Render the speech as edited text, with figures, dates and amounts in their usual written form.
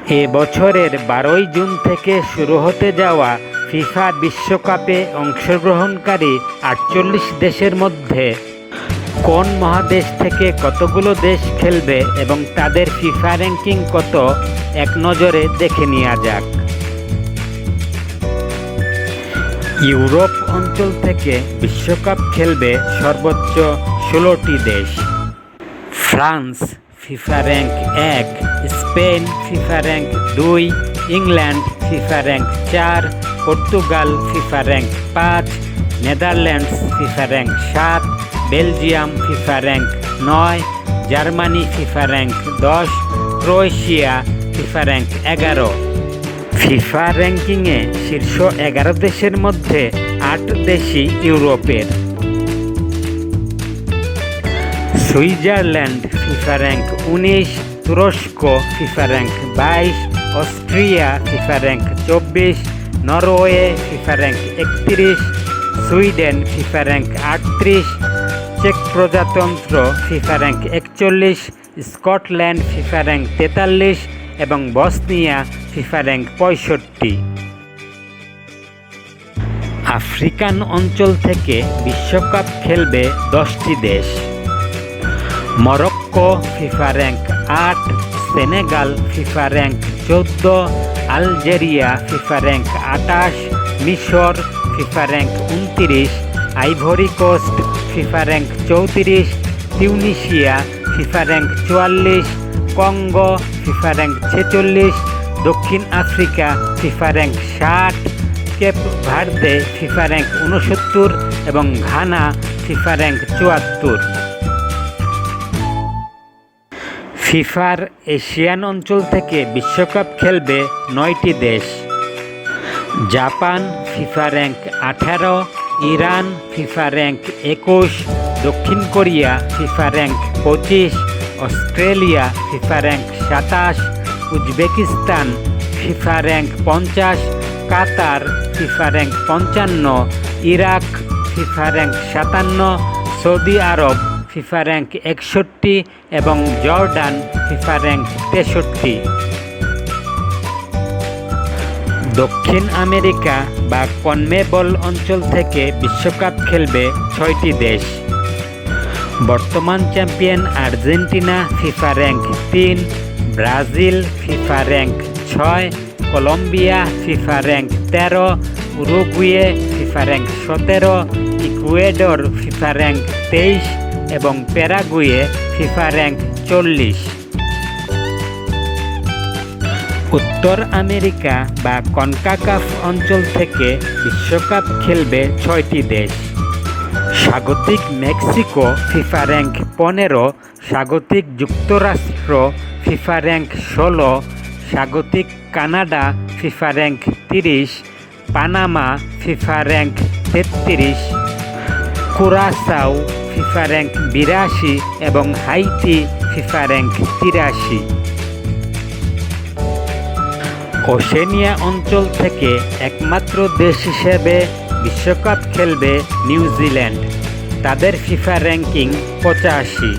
এ বছরের 12 জুন থেকে শুরু হতে যাওয়া ফিফা বিশ্বকাপে অংশগ্রহণকারী 48 দেশের মধ্যে কোন মহাদেশ থেকে কতগুলো দেশ খেলবে এবং তাদের ফিফা র্যাঙ্কিং কত এক নজরে দেখে নেওয়া যাক। ইউরোপ অঞ্চল থেকে বিশ্বকাপ খেলবে সর্বোচ্চ 16টি দেশ। France FIFA rank 1, Spain FIFA rank 2, England FIFA rank 4, Portugal FIFA rank 5, Netherlands FIFA rank 7, Belgium FIFA rank 9, Germany FIFA rank 10, Croatia FIFA rank 11। FIFA র্যাঙ্কিংয়ে শীর্ষ 11 দেশের মধ্যে 8 দেশই ইউরোপের। সুইজারল্যান্ড ফিফা র্যাঙ্ক 19, তুরস্ক FIFA rank 22, Austria FIFA rank 24, Norway FIFA rank 31, Sweden FIFA rank 38, চেক প্রজাতন্ত্র FIFA rank 41, Scotland FIFA rank 43 এবং বসনিয়া ফিফা র্যাঙ্ক 65। আফ্রিকান অঞ্চল থেকে বিশ্বকাপ খেলবে 10টি দেশ। Morocco FIFA rank 8, Senegal FIFA rank 14, Algeria FIFA rank 28, মিশর FIFA rank 29, Ivory Coast FIFA rank 34, Tunisia FIFA rank 44, Congo FIFA rank 46, দক্ষিণ Africa FIFA rank 60, Cape Verde FIFA rank 69 এবং Ghana FIFA rank 74। ফিফার Asian অঞ্চল থেকে বিশ্বকাপ খেলবে 9টি দেশ। Japan FIFA rank 18, Iran FIFA rank 21, দক্ষিণ Korea FIFA rank 25, Australia FIFA rank 27, Uzbekistan FIFA rank 50, Qatar FIFA rank 55, Iraq FIFA rank 57, Saudi Arab FIFA rank 61 এবং জর্ডান ফিফা র্যাঙ্ক 63। দক্ষিণ আমেরিকা বা কনমেবল অঞ্চল থেকে বিশ্বকাপ খেলবে 6টি দেশ। বর্তমান champion Argentina FIFA rank 3, Brazil FIFA rank 6, Colombia FIFA rank 13, Uruguay FIFA rank 17, Ecuador FIFA rank 23 এবং প্যারাগুয়ে ফিফা র্যাঙ্ক 40। উত্তর আমেরিকা বা কনকাকাফ অঞ্চল থেকে বিশ্বকাপ খেলবে 6টি দেশ। স্বাগতিক মেক্সিকো ফিফা র্যাঙ্ক 15, স্বাগতিক যুক্তরাষ্ট্র ফিফা র্যাঙ্ক 16, স্বাগতিক Canada FIFA rank 30, Panama FIFA rank 33, কুরাসাও FIFA rank 82 এবং হাইতি ফিফা র্যাঙ্ক 83। ওশেনিয়া অঞ্চল থেকে একমাত্র দেশ হিসেবে বিশ্বকাপ খেলবে নিউজিল্যান্ড। তাদের ফিফা র্যাঙ্কিং 85।